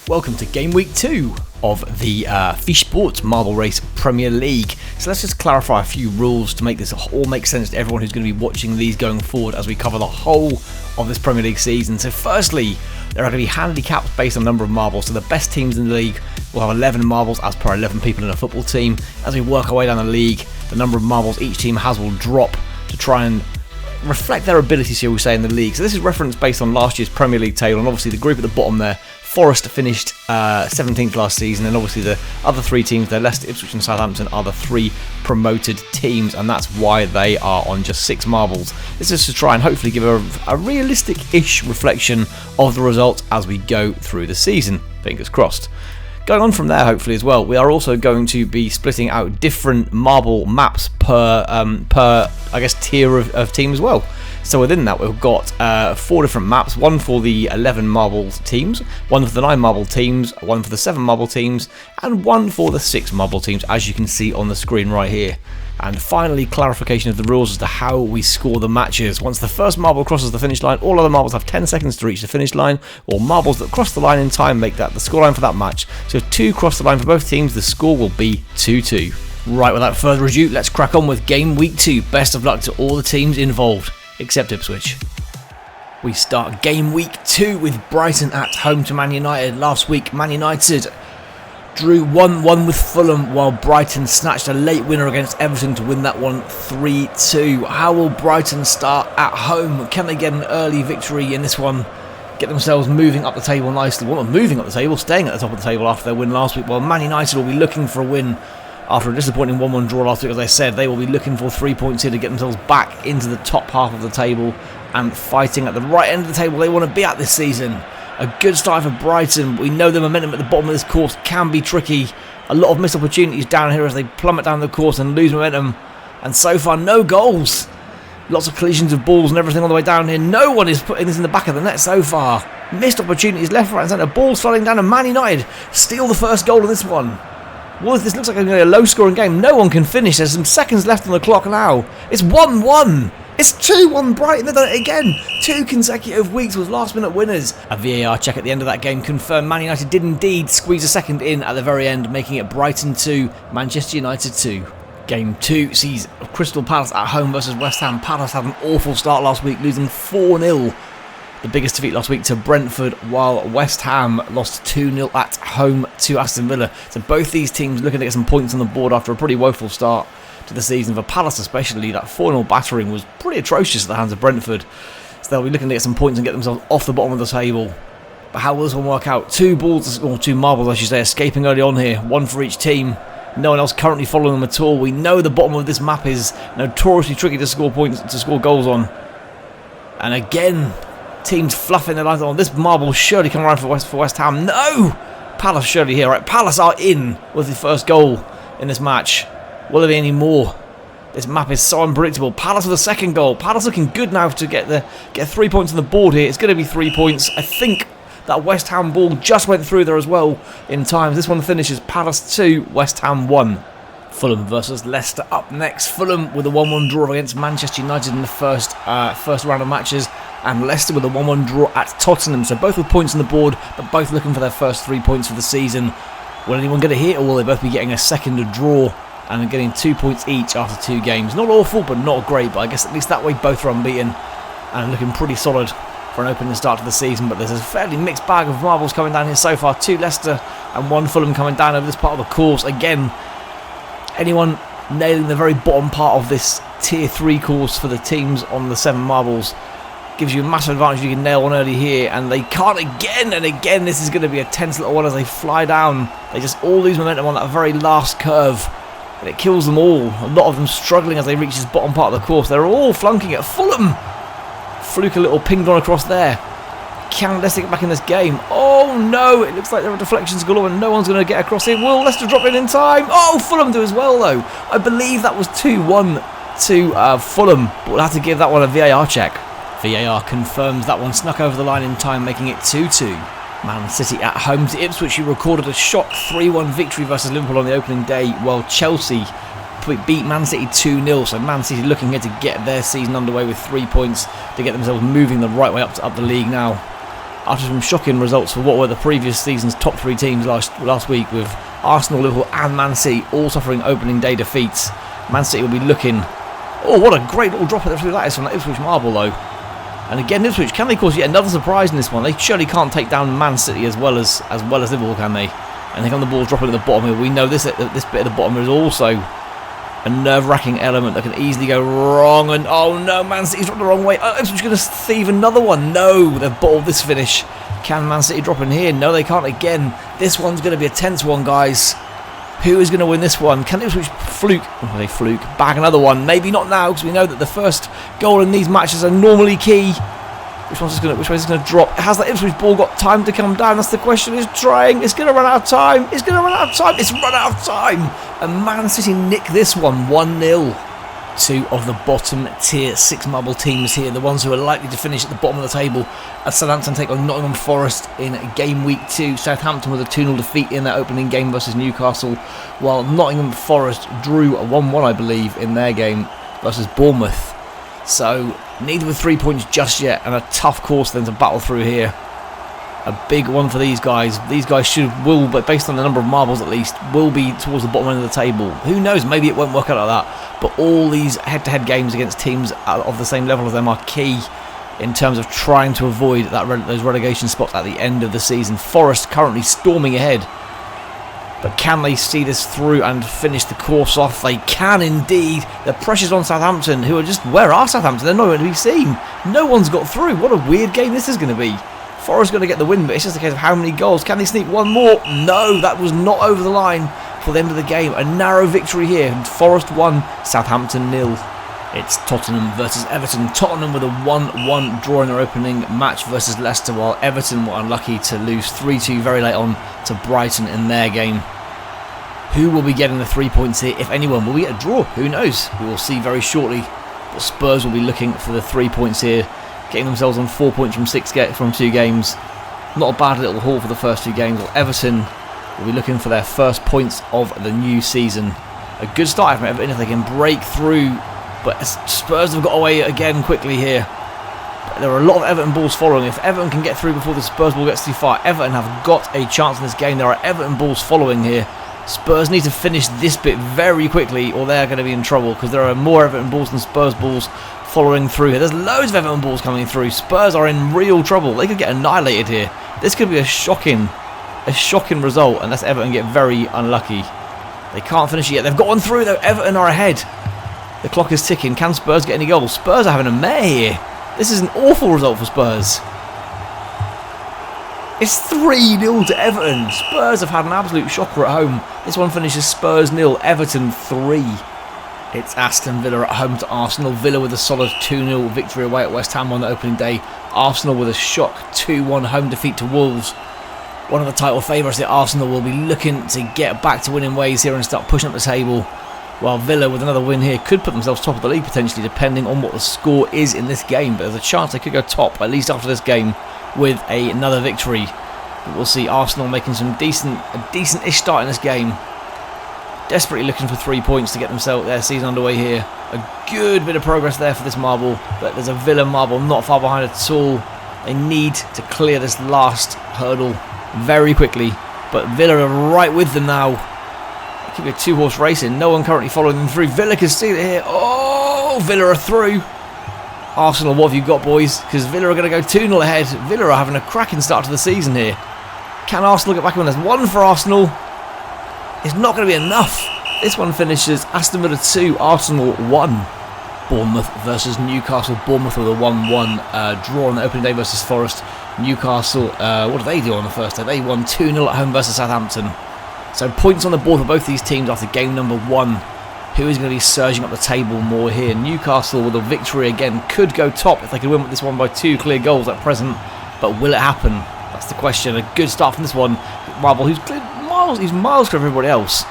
Welcome to Game Week 2 of the Fish Sports Marble Race Premier League. So let's just clarify a few rules to make this all make sense to everyone who's going to be watching these going forward as we cover the whole of this Premier League season. So firstly, there are going to be handicaps based on number of marbles. So the best teams in the league will have 11 marbles as per 11 people in a football team. As we work our way down the league, the number of marbles each team has will drop to try and reflect their abilities, shall we say, in the league. So this is reference based on last year's Premier League table, and obviously the group at the bottom there, Forest finished 17th last season, and obviously the other three teams, they're Leicester, Ipswich and Southampton, are the three promoted teams, and that's why they are on just 6 marbles. This is to try and hopefully give a realistic-ish reflection of the results as we go through the season. Fingers crossed. Going on from there, hopefully as well, we are also going to be splitting out different marble maps per I guess tier of team as well. So within that, we've got 4 different maps: one for the 11 marble teams, one for the 9 marble teams, one for the 7 marble teams, and one for the 6 marble teams, as you can see on the screen right here. And finally, clarification of the rules as to how we score the matches. Once the first marble crosses the finish line, all other marbles have 10 seconds to reach the finish line, or marbles that cross the line in time make that the scoreline for that match. So if 2 cross the line for both teams, the score will be 2-2. Right, without further ado, let's crack on with Game Week 2. Best of luck to all the teams involved, except Ipswich. We start Game Week 2 with Brighton at home to Man United. Last week, Man United drew 1-1 with Fulham, while Brighton snatched a late winner against Everton to win that one 3-2. How will Brighton start at home? Can they get an early victory in this one? Get themselves moving up the table nicely. Well, not moving up the table, staying at the top of the table after their win last week. While Man United will be looking for a win after a disappointing 1-1 draw last week. As I said, they will be looking for 3 points here to get themselves back into the top half of the table and fighting at the right end of the table they want to be at this season. A good start for Brighton. We know the momentum at the bottom of this course can be tricky. A lot of missed opportunities down here as they plummet down the course and lose momentum. And so far, no goals. Lots of collisions of balls and everything on the way down here. No one is putting this in the back of the net so far. Missed opportunities left, right and centre. Balls falling down, and Man United steal the first goal of this one. Well, this looks like a low-scoring game. No one can finish. There's some seconds left on the clock now. It's 1-1. It's 2-1 Brighton. They've done it again. 2 consecutive weeks with last-minute winners. A VAR check at the end of that game confirmed Man United did indeed squeeze a second in at the very end, making it Brighton 2, Manchester United 2. Game 2 sees Crystal Palace at home versus West Ham. Palace had an awful start last week, losing 4-0. The biggest defeat last week to Brentford, while West Ham lost 2-0 at home to Aston Villa. So both these teams looking to get some points on the board after a pretty woeful start to the season. For Palace especially, that 4-0 battering was pretty atrocious at the hands of Brentford. So they'll be looking to get some points and get themselves off the bottom of the table. But how will this one work out? 2 balls, or 2 marbles I should say, escaping early on here. 1 for each team. No one else currently following them at all. We know the bottom of this map is notoriously tricky to score points, to score goals on. And again, teams fluffing their lines on. This marble surely come around for West Ham. No! Palace surely here. Right, Palace are in with the first goal in this match. Will there be any more? This map is so unpredictable. Palace with the second goal. Palace looking good now to get 3 points on the board here. It's going to be 3 points. I think that West Ham ball just went through there as well in time. This one finishes Palace 2, West Ham 1. Fulham versus Leicester up next. Fulham with a 1-1 draw against Manchester United in the first round of matches, and Leicester with a 1-1 draw at Tottenham. So both with points on the board, but both looking for their first 3 points for the season. Will anyone get a hit, or will they both be getting a second draw and getting 2 points each after 2 games? Not awful, but not great. But I guess at least that way both are unbeaten and looking pretty solid for an opening start to the season. But there's a fairly mixed bag of marbles coming down here so far. 2 Leicester and 1 Fulham coming down over this part of the course. Again, anyone nailing the very bottom part of this tier 3 course for the teams on the 7 marbles gives you a massive advantage. You can nail one early here, and they can't again and again. This is going to be a tense little one as they fly down. They just all lose momentum on that very last curve, and it kills them all. A lot of them struggling as they reach this bottom part of the course. They're all flunking it. Fulham fluke a little ping on across there. Can Leicester get back in this game? Oh no, it looks like there are deflections galore and no one's going to get across here. Will Leicester drop in time? Oh, Fulham do as well though. I believe that was 2-1 to Fulham, but we'll have to give that one a VAR check. VAR confirms that one snuck over the line in time, making it 2-2. Man City at home to Ipswich, who recorded a shock 3-1 victory versus Liverpool on the opening day, while Chelsea beat Man City 2-0. So Man City looking here to get their season underway with 3 points to get themselves moving the right way up the league now. after some shocking results for what were the previous season's top 3 teams last week, with Arsenal, Liverpool and Man City all suffering opening day defeats. Man City will be looking... Oh, what a great little drop through that is from that Ipswich marble, though. And again, Ipswich, can they cause yet another surprise in this one? They surely can't take down Man City as well as Liverpool, can they? And they come the ball dropping at the bottom here. We know this bit at the bottom is also a nerve-wracking element that can easily go wrong. And oh no, Man City's dropped the wrong way. Oh, Ipswich going to thieve another one. No, they've bottled this finish. Can Man City drop in here? No, they can't again. This one's going to be a tense one, guys. Who is going to win this one? Can Ipswich bag another one? Maybe not now, because we know that the first goal in these matches are normally key. Which way is it going to drop? Has that Ipswich ball got time to come down? That's the question. It's trying. It's going to run out of time. It's run out of time. And Man City nick this one 1-0. 2 of the bottom tier 6 marble teams here, the ones who are likely to finish at the bottom of the table, as Southampton take on Nottingham Forest in game week 2. Southampton with a 2-0 defeat in their opening game versus Newcastle, while Nottingham Forest drew a 1-1, I believe, in their game versus Bournemouth. So neither with 3 points just yet, and a tough course then to battle through here. A big one for these guys. These guys but based on the number of marbles at least, will be towards the bottom end of the table. Who knows, maybe it won't work out like that. But all these head-to-head games against teams of the same level as them are key in terms of trying to avoid those relegation spots at the end of the season. Forest currently storming ahead. But can they see this through and finish the course off? They can indeed. The pressure's on Southampton, who are just... Where are Southampton? They're nowhere to be seen. No one's got through. What a weird game this is going to be. Forest going to get the win, but it's just a case of how many goals. Can they sneak one more? No, that was not over the line for the end of the game. A narrow victory here. Forest 1, Southampton 0. It's Tottenham versus Everton. Tottenham with a 1-1 draw in their opening match versus Leicester, while Everton were unlucky to lose 3-2 very late on to Brighton in their game. Who will be getting the 3 points here, if anyone? Will we get a draw? Who knows? We will see very shortly. But Spurs will be looking for the 3 points here, getting themselves on 4 points from 2 games. Not a bad little haul for the first 2 games. Well, Everton will be looking for their first points of the new season. A good start from Everton if they can break through, but Spurs have got away again quickly here. But there are a lot of Everton balls following. If Everton can get through before the Spurs ball gets too far, Everton have got a chance in this game. There are Everton balls following here. Spurs need to finish this bit very quickly, or they're going to be in trouble, because there are more Everton balls than Spurs balls following through here. There's loads of Everton balls coming through. Spurs are in real trouble. They could get annihilated here. This could be a shocking result, unless Everton get very unlucky. They can't finish it yet. They've got one through though. Everton are ahead. The clock is ticking. Can Spurs get any goals? Spurs are having a mare here. This is an awful result for Spurs. It's 3-0 to Everton. Spurs have had an absolute shocker at home. This one finishes Spurs 0, Everton 3. It's Aston Villa at home to Arsenal. Villa with a solid 2-0 victory away at West Ham on the opening day. Arsenal with a shock 2-1 home defeat to Wolves. One of the title favourites at Arsenal will be looking to get back to winning ways here and start pushing up the table. While Villa with another win here could put themselves top of the league potentially, depending on what the score is in this game. But there's a chance they could go top, at least after this game, with another victory. But we'll see Arsenal making a decent-ish start in this game. Desperately looking for 3 points to get themselves their season underway here. A good bit of progress there for this marble, but there's a Villa marble not far behind at all. They need to clear this last hurdle very quickly, but Villa are right with them now. It could be a 2-horse racing. No one currently following them through. Villa can see it here. Oh, Villa are through. Arsenal, what have you got, boys? Because Villa are going to go 2-0 ahead. Villa are having a cracking start to the season here. Can Arsenal get back on? There's one for Arsenal. It's not going to be enough. This one finishes Aston Villa 2, Arsenal 1. Bournemouth versus Newcastle. Bournemouth with a 1-1 draw on the opening day versus Forest. Newcastle, what did they do on the first day? They won 2-0 at home versus Southampton. So points on the board for both these teams after game number 1. Who is going to be surging up the table more here? Newcastle with a victory again could go top if they could win with this one by 2 clear goals at present. But will it happen? That's the question. A good start from this one. Marble, who's cleared miles, he's miles from everybody else.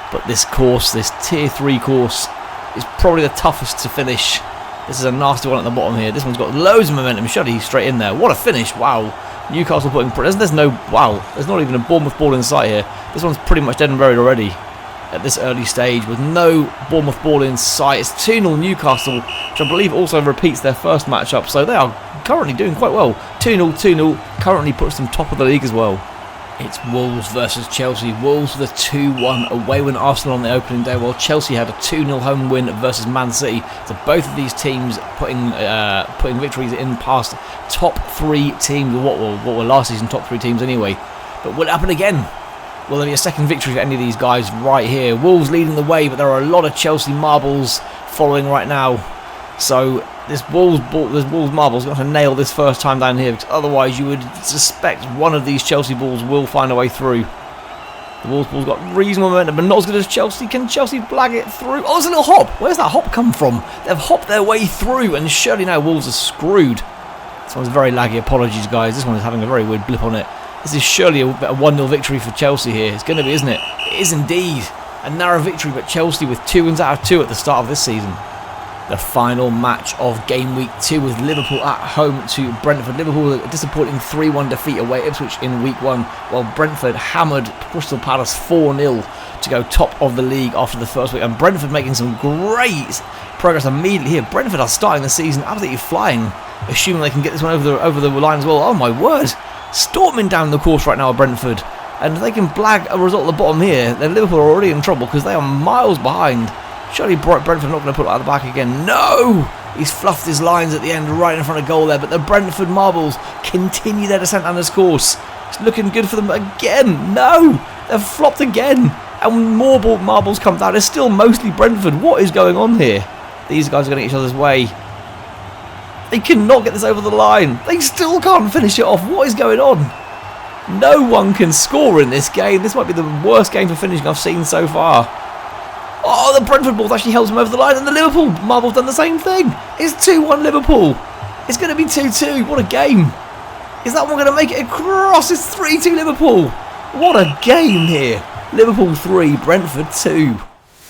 But this course, this tier 3 course, is probably the toughest to finish. This is a nasty one at the bottom here. This one's got loads of momentum. Shuddy straight in there. What a finish. Wow. Newcastle putting... There's not even a Bournemouth ball in sight here. This one's pretty much dead and buried already at this early stage with no Bournemouth ball in sight. It's 2-0 Newcastle, which I believe also repeats their first matchup. So they are currently doing quite well. 2-0, 2-0, currently puts them top of the league as well. It's Wolves versus Chelsea. Wolves with a 2-1 away win Arsenal on the opening day, while Chelsea had a 2-0 home win versus Man City. So both of these teams putting victories in past top 3 teams, what were last season top 3 teams anyway. But will it happen again? Will there be a second victory for any of these guys right here? Wolves leading the way, but there are a lot of Chelsea marbles following right now. So this Wolves marbles got to nail this first time down here, because otherwise you would suspect one of these Chelsea balls will find a way through. The Wolves ball's got reasonable momentum, but not as good as Chelsea. Can Chelsea blag it through? Oh, there's a little hop. Where's that hop come from? They've hopped their way through, and surely now Wolves are screwed. This one's very laggy. Apologies, guys. This one is having a very weird blip on it. This is surely a 1-0 victory for Chelsea here. It's going to be, isn't it? It is indeed. A narrow victory, but Chelsea with 2 wins out of 2 at the start of this season. The final match of Game Week 2 with Liverpool at home to Brentford. Liverpool a disappointing 3-1 defeat away at Ipswich in Week 1, while Brentford hammered Crystal Palace 4-0 to go top of the league after the first week. And Brentford making some great progress immediately here. Brentford are starting the season absolutely flying, assuming they can get this one over the line as well. Oh my word! Storming down the course right now at Brentford. And if they can blag a result at the bottom here, then Liverpool are already in trouble because they are miles behind. Surely Brentford not going to put it out of the back again. No! He's fluffed his lines at the end right in front of goal there, but the Brentford marbles continue their descent down this course. It's looking good for them again. No! They've flopped again. And more marbles come down. It's still mostly Brentford. What is going on here? These guys are going to get each other's way. They cannot get this over the line. They still can't finish it off. What is going on? No one can score in this game. This might be the worst game for finishing I've seen so far. Oh, the Brentford ball actually helps them over the line, and the Liverpool marble done the same thing. It's 2-1 Liverpool. It's going to be 2-2. What a game. Is that one going to make it across? It's 3-2 Liverpool. What a game here. Liverpool 3, Brentford 2.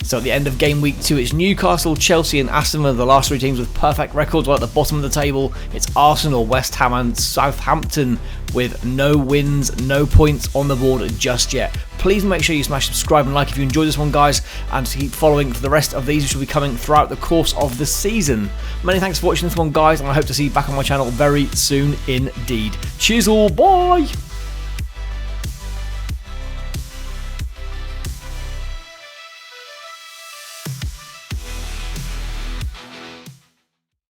So at the end of Game Week 2, it's Newcastle, Chelsea and Aston, the last 3 teams with perfect records, while at the bottom of the table, it's Arsenal, West Ham and Southampton with no wins, no points on the board just yet. Please make sure you smash subscribe and like if you enjoyed this one, guys, and to keep following for the rest of these, which will be coming throughout the course of the season. Many thanks for watching this one, guys, and I hope to see you back on my channel very soon indeed. Cheers all, bye!